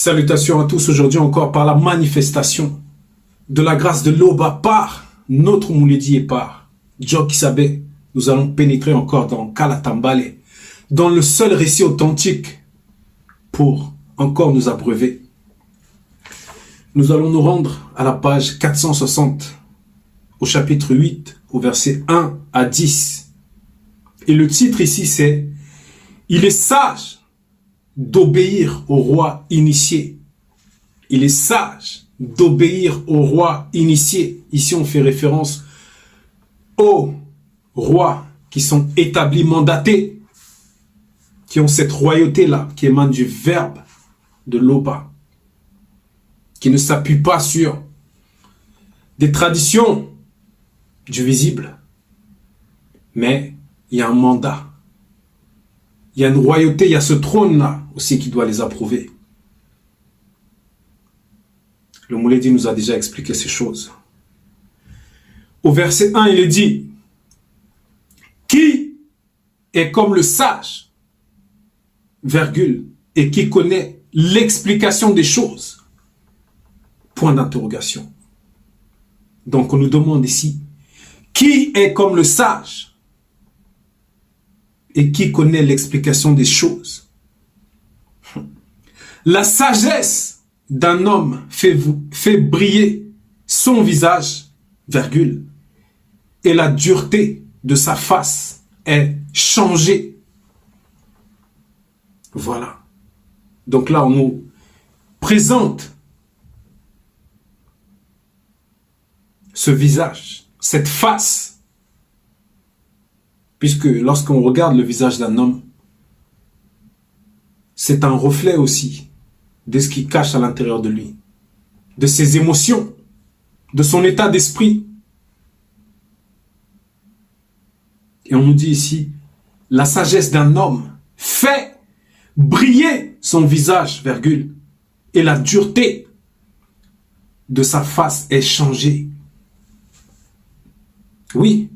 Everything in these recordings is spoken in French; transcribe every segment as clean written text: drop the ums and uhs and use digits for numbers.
Salutations à tous, aujourd'hui encore par la manifestation de la grâce de l'Oba par notre Mouledi et par Djok Isabé. Nous allons pénétrer encore dans Kalatambale, dans le seul récit authentique pour encore nous abreuver. Nous allons nous rendre à la page 460, au chapitre 8, au verset 1 à 10. Et le titre ici c'est « Il est sage d'obéir au roi initié ». Il est sage d'obéir au roi initié. Ici on fait référence aux rois qui sont établis, mandatés, qui ont cette royauté-là, qui émane du verbe de l'Oba, qui ne s'appuie pas sur des traditions du visible, mais il y a un mandat, il y a une royauté, il y a ce trône-là aussi qui doit les approuver. Le Mouledi nous a déjà expliqué ces choses. Au verset 1, il est dit « Qui est comme le sage, virgule, et qui connaît l'explication des choses ?» Point d'interrogation. Donc on nous demande ici « Qui est comme le sage et qui connaît l'explication des choses ?» La sagesse d'un homme fait briller son visage, virgule, et la dureté de sa face est changée. Voilà. Donc là, on nous présente ce visage, cette face, puisque lorsqu'on regarde le visage d'un homme, c'est un reflet aussi de ce qu'il cache à l'intérieur de lui, de ses émotions, de son état d'esprit. Et on nous dit ici, la sagesse d'un homme fait briller son visage, virgule, et la dureté de sa face est changée. Oui,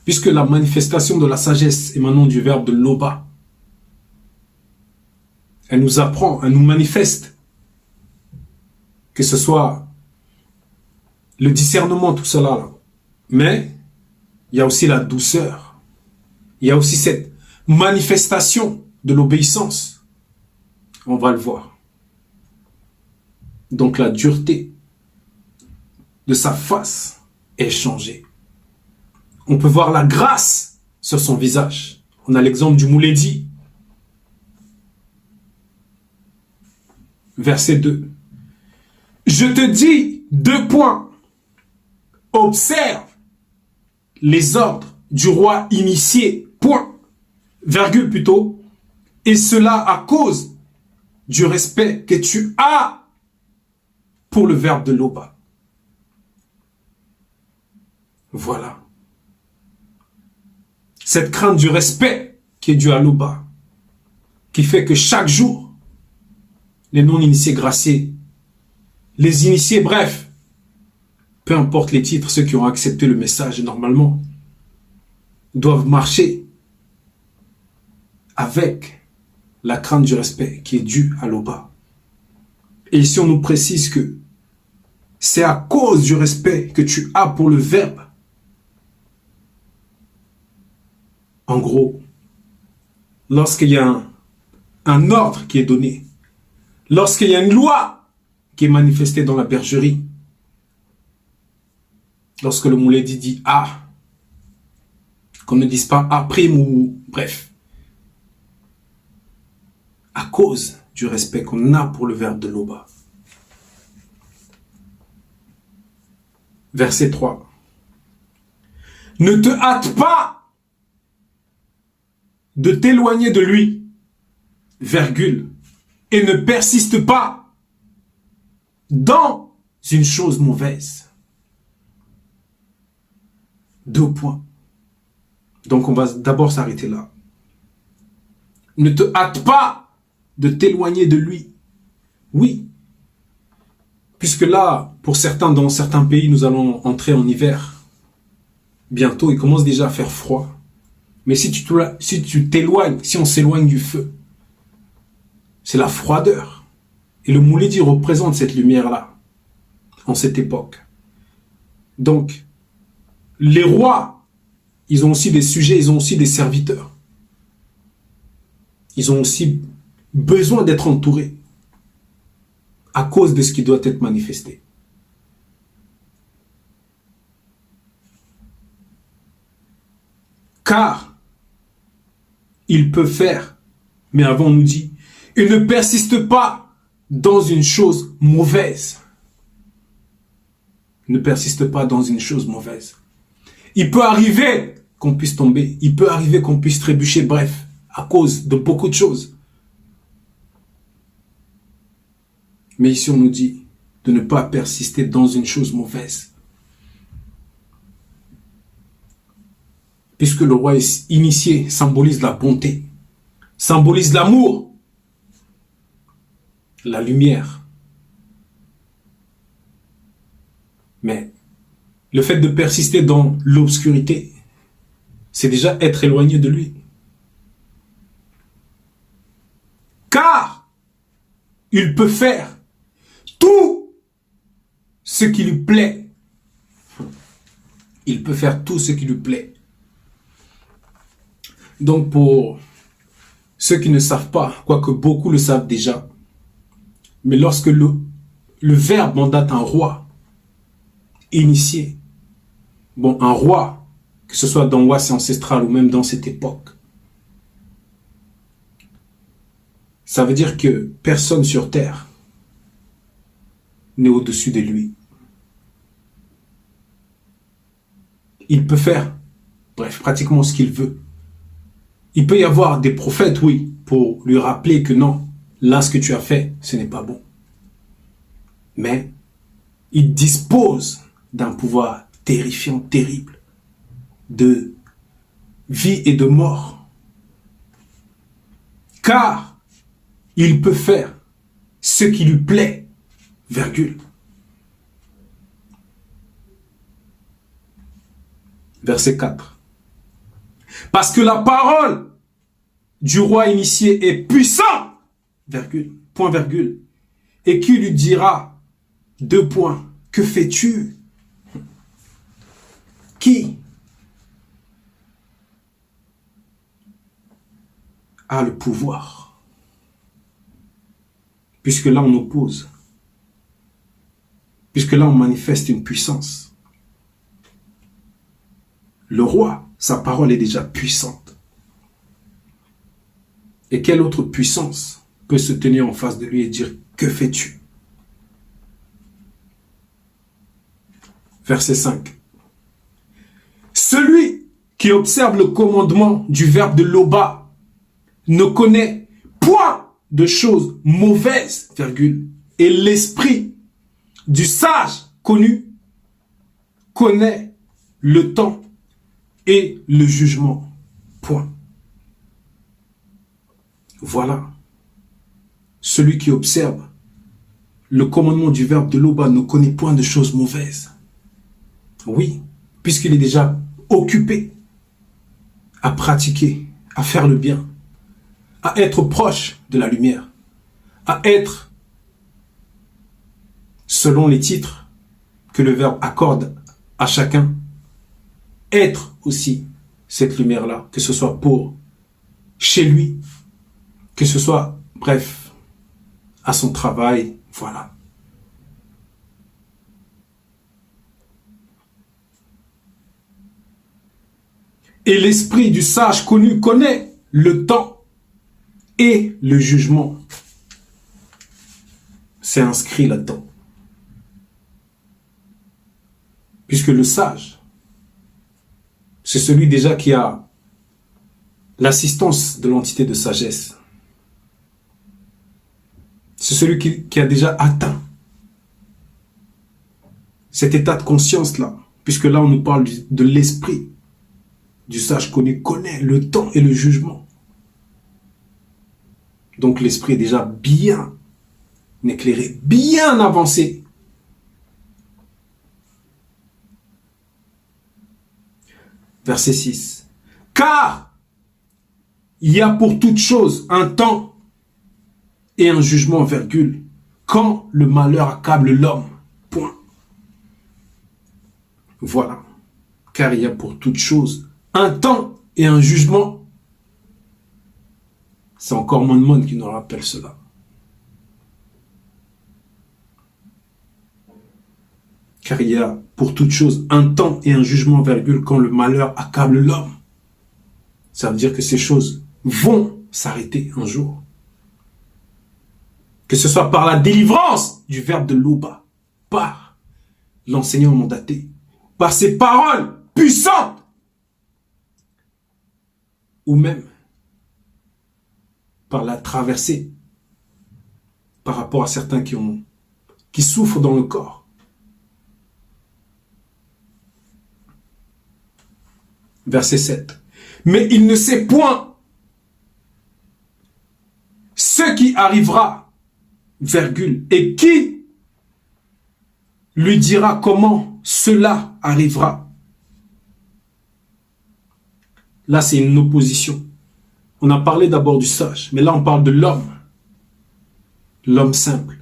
puisque la manifestation de la sagesse émanant du verbe de l'Oba, elle nous apprend, elle nous manifeste, que ce soit le discernement, tout cela là. Mais il y a aussi la douceur, il y a aussi cette manifestation de l'obéissance. On va le voir. Donc la dureté de sa face est changée. On peut voir la grâce sur son visage. On a l'exemple du Mouledi. Verset 2. Je te dis, 2 points. Observe les ordres du roi initié, point, virgule plutôt, et cela à cause du respect que tu as pour le verbe de l'Oba. Voilà. Cette crainte du respect qui est due à l'Oba, qui fait que chaque jour, les non-initiés graciés, les initiés, bref, peu importe les titres, ceux qui ont accepté le message normalement, doivent marcher avec la crainte du respect qui est due à l'Oba. Et ici on nous précise que c'est à cause du respect que tu as pour le verbe. En gros, lorsqu'il y a un ordre qui est donné, lorsqu'il y a une loi qui est manifestée dans la bergerie, lorsque le Mouledi dit « Ah », qu'on ne dise pas « Ah prime » ou bref, à cause du respect qu'on a pour le verbe de l'Oba. Verset 3. Ne te hâte pas de t'éloigner de lui, virgule, et ne persiste pas dans une chose mauvaise. 2 points. Donc on va d'abord s'arrêter là. Ne te hâte pas de t'éloigner de lui. Oui. Puisque là, pour certains, dans certains pays, nous allons entrer en hiver. Bientôt, il commence déjà à faire froid. Mais si tu t'éloignes, si on s'éloigne du feu, c'est la froideur. Et le Mouledi représente cette lumière-là, en cette époque. Donc, les rois, ils ont aussi des sujets, ils ont aussi des serviteurs. Ils ont aussi besoin d'être entourés à cause de ce qui doit être manifesté. Car il peut faire, mais avant on nous dit, il ne persiste pas dans une chose mauvaise. Ne persiste pas dans une chose mauvaise. Il peut arriver qu'on puisse tomber, il peut arriver qu'on puisse trébucher, bref, à cause de beaucoup de choses. Mais ici on nous dit de ne pas persister dans une chose mauvaise. Puisque le roi initié symbolise la bonté, symbolise l'amour, la lumière. Mais le fait de persister dans l'obscurité, c'est déjà être éloigné de lui. Car il peut faire tout ce qui lui plaît. Il peut faire tout ce qui lui plaît. Donc pour ceux qui ne savent pas, quoique beaucoup le savent déjà, mais lorsque le Verbe mandate un roi initié, bon, un roi, que ce soit dans l'Ouest ancestral ou même dans cette époque, ça veut dire que personne sur terre n'est au-dessus de lui. Il peut faire, bref, pratiquement ce qu'il veut. Il peut y avoir des prophètes, oui, pour lui rappeler que non, là, ce que tu as fait, ce n'est pas bon. Mais il dispose d'un pouvoir terrifiant, terrible, de vie et de mort. Car il peut faire ce qui lui plaît, virgule. Verset 4. Parce que la parole du roi initié est puissante, virgule, point virgule, et qui lui dira, deux points, que fais-tu? Qui a le pouvoir? Puisque là on oppose, puisque là on manifeste une puissance. Le roi, sa parole est déjà puissante. Et quelle autre puissance peut se tenir en face de lui et dire, que fais-tu? Verset 5. Celui qui observe le commandement du verbe de Loba ne connaît point de choses mauvaises, virgule, et l'esprit du sage connu connaît le temps et le jugement, point. Voilà. Celui qui observe le commandement du verbe de Loba ne connaît point de choses mauvaises. Oui, puisqu'il est déjà occupé à pratiquer, à faire le bien, à être proche de la lumière, à être, selon les titres que le verbe accorde à chacun, être aussi cette lumière-là, que ce soit pour chez lui, que ce soit, bref, à son travail, voilà. Et l'esprit du sage connu connaît le temps et le jugement. C'est inscrit là-dedans. Puisque le sage, c'est celui déjà qui a l'assistance de l'entité de sagesse. C'est celui qui a déjà atteint cet état de conscience-là. Puisque là, on nous parle de l'esprit du sage connu, connaît le temps et le jugement. Donc l'esprit est déjà bien éclairé, bien avancé. Verset 6. Car il y a pour toute chose un temps et un jugement, virgule, quand le malheur accable l'homme. Point. Voilà. Car il y a pour toute chose un temps et un jugement. C'est encore Mon qui nous rappelle cela. Car il y a pour toute chose un temps et un jugement, virgule, quand le malheur accable l'homme. Ça veut dire que ces choses vont s'arrêter un jour. Que ce soit par la délivrance du verbe de Loba, par l'enseignant mandaté, par ses paroles puissantes, ou même par la traversée par rapport à certains qui souffrent dans le corps. Verset 7. Mais il ne sait point ce qui arrivera, virgule, et qui lui dira comment cela arrivera. Là, c'est une opposition. On a parlé d'abord du sage, mais là, on parle de l'homme. L'homme simple.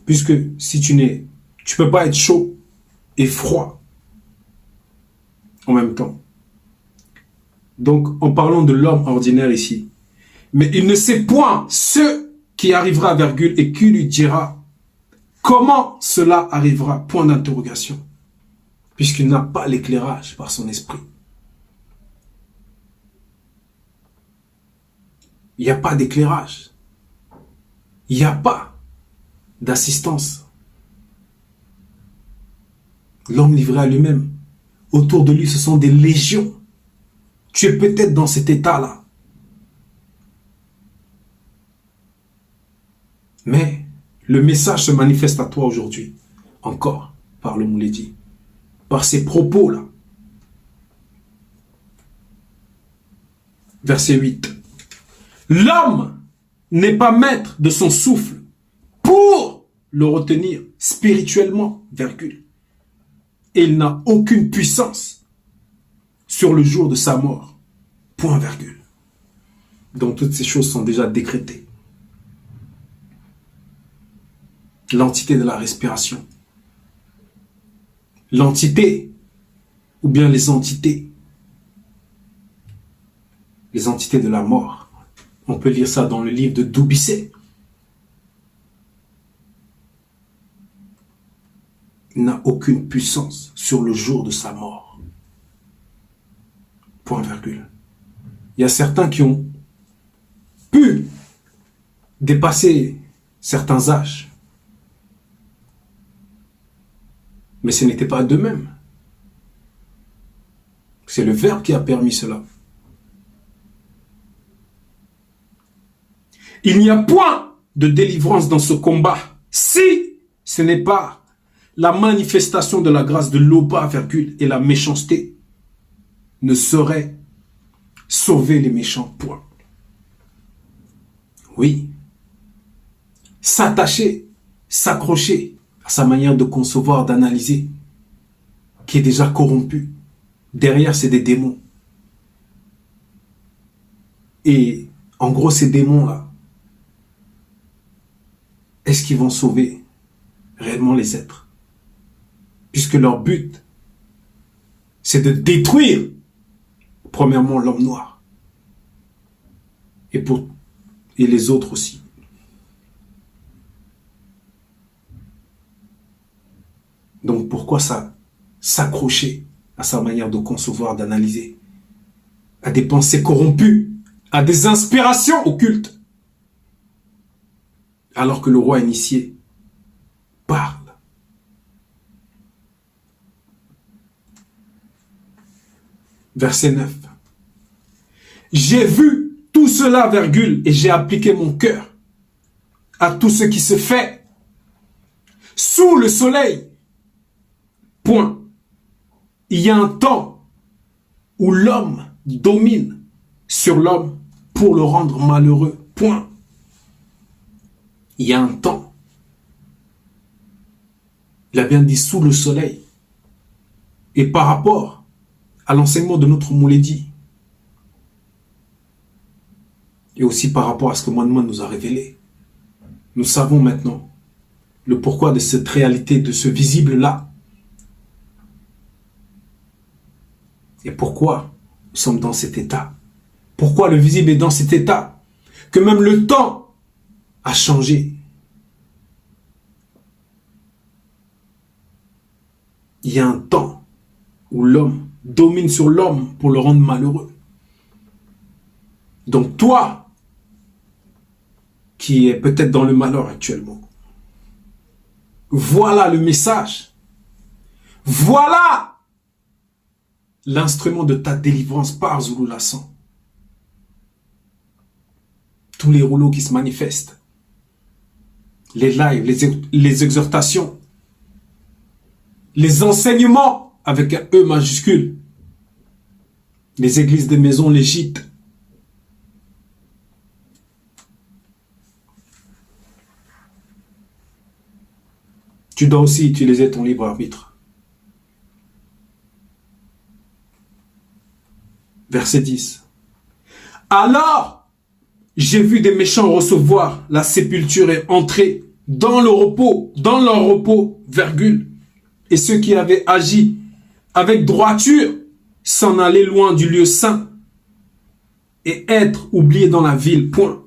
Puisque si tu peux pas être chaud et froid en même temps. Donc, en parlant de l'homme ordinaire ici, mais il ne sait point ce qui arrivera, virgule, et qui lui dira comment cela arrivera, point d'interrogation, puisqu'il n'a pas l'éclairage par son esprit. Il n'y a pas d'éclairage. Il n'y a pas d'assistance. L'homme livré à lui-même. Autour de lui, ce sont des légions. Tu es peut-être dans cet état-là. Mais le message se manifeste à toi aujourd'hui. Encore, par le Mouledi. Par ces propos-là. Verset 8. L'homme n'est pas maître de son souffle pour le retenir spirituellement, virgule. Et il n'a aucune puissance sur le jour de sa mort, point virgule. Donc toutes ces choses sont déjà décrétées. L'entité de la respiration, l'entité ou bien les entités de la mort. On peut lire ça dans le livre de Doubissé. Il n'a aucune puissance sur le jour de sa mort. Point virgule. Il y a certains qui ont pu dépasser certains âges. Mais ce n'était pas d'eux-mêmes. C'est le Verbe qui a permis cela. Il n'y a point de délivrance dans ce combat si ce n'est pas la manifestation de la grâce de l'Oba, virgule, et la méchanceté ne saurait sauver les méchants, point. Oui. S'attacher, s'accrocher à sa manière de concevoir, d'analyser, qui est déjà corrompue. Derrière, c'est des démons. Et en gros, ces démons-là, est-ce qu'ils vont sauver réellement les êtres? Puisque leur but, c'est de détruire, premièrement, l'homme noir. Et les autres aussi. Donc pourquoi ça s'accrocher à sa manière de concevoir, d'analyser, à des pensées corrompues, à des inspirations occultes, alors que le roi initié parle. Verset 9. J'ai vu tout cela, virgule, et j'ai appliqué mon cœur à tout ce qui se fait sous le soleil. Point. Il y a un temps où l'homme domine sur l'homme pour le rendre malheureux. Point. Il y a un temps. Il a bien dit sous le soleil. Et par rapport à l'enseignement de notre Mouledi, et aussi par rapport à ce que Moine nous a révélé, Nous savons maintenant le pourquoi de cette réalité, de ce visible-là. Et pourquoi nous sommes dans cet état. Pourquoi le visible est dans cet état. Que même le temps a changé. Il y a un temps où l'homme domine sur l'homme pour le rendre malheureux. Donc toi, qui est peut-être dans le malheur actuellement, voilà le message. Voilà l'instrument de ta délivrance par Zulu Lassan. Tous les rouleaux qui se manifestent, les lives, les exhortations, les enseignements avec un E majuscule, les églises des maisons, les gîtes. Tu dois aussi utiliser ton libre arbitre. Verset 10. Alors, j'ai vu des méchants recevoir la sépulture et entrer dans leur repos, virgule. Et ceux qui avaient agi avec droiture s'en aller loin du lieu saint et être oubliés dans la ville, point.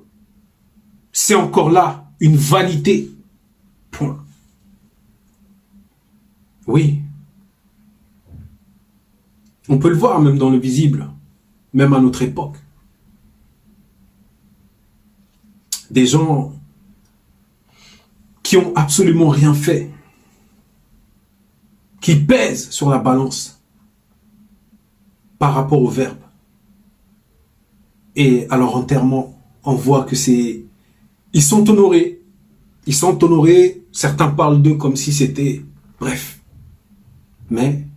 C'est encore là une vanité, point. Oui. On peut le voir même dans le visible, même à notre époque. Des gens qui ont absolument rien fait, qui pèsent sur la balance par rapport au verbe. Et à leur enterrement, on voit que c'est... Ils sont honorés. Ils sont honorés. Certains parlent d'eux comme si c'était... Bref. Mais...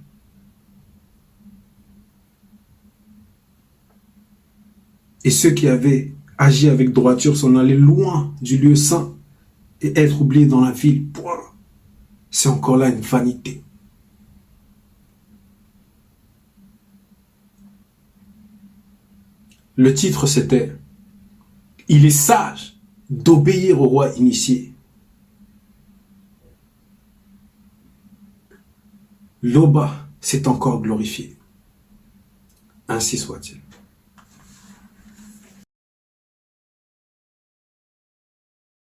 Et ceux qui avaient agi avec droiture s'en allaient loin du lieu saint et être oubliés dans la ville. Point. C'est encore là une vanité. Le titre c'était « Il est sage d'obéir au roi initié ». Loba s'est encore glorifié. Ainsi soit-il.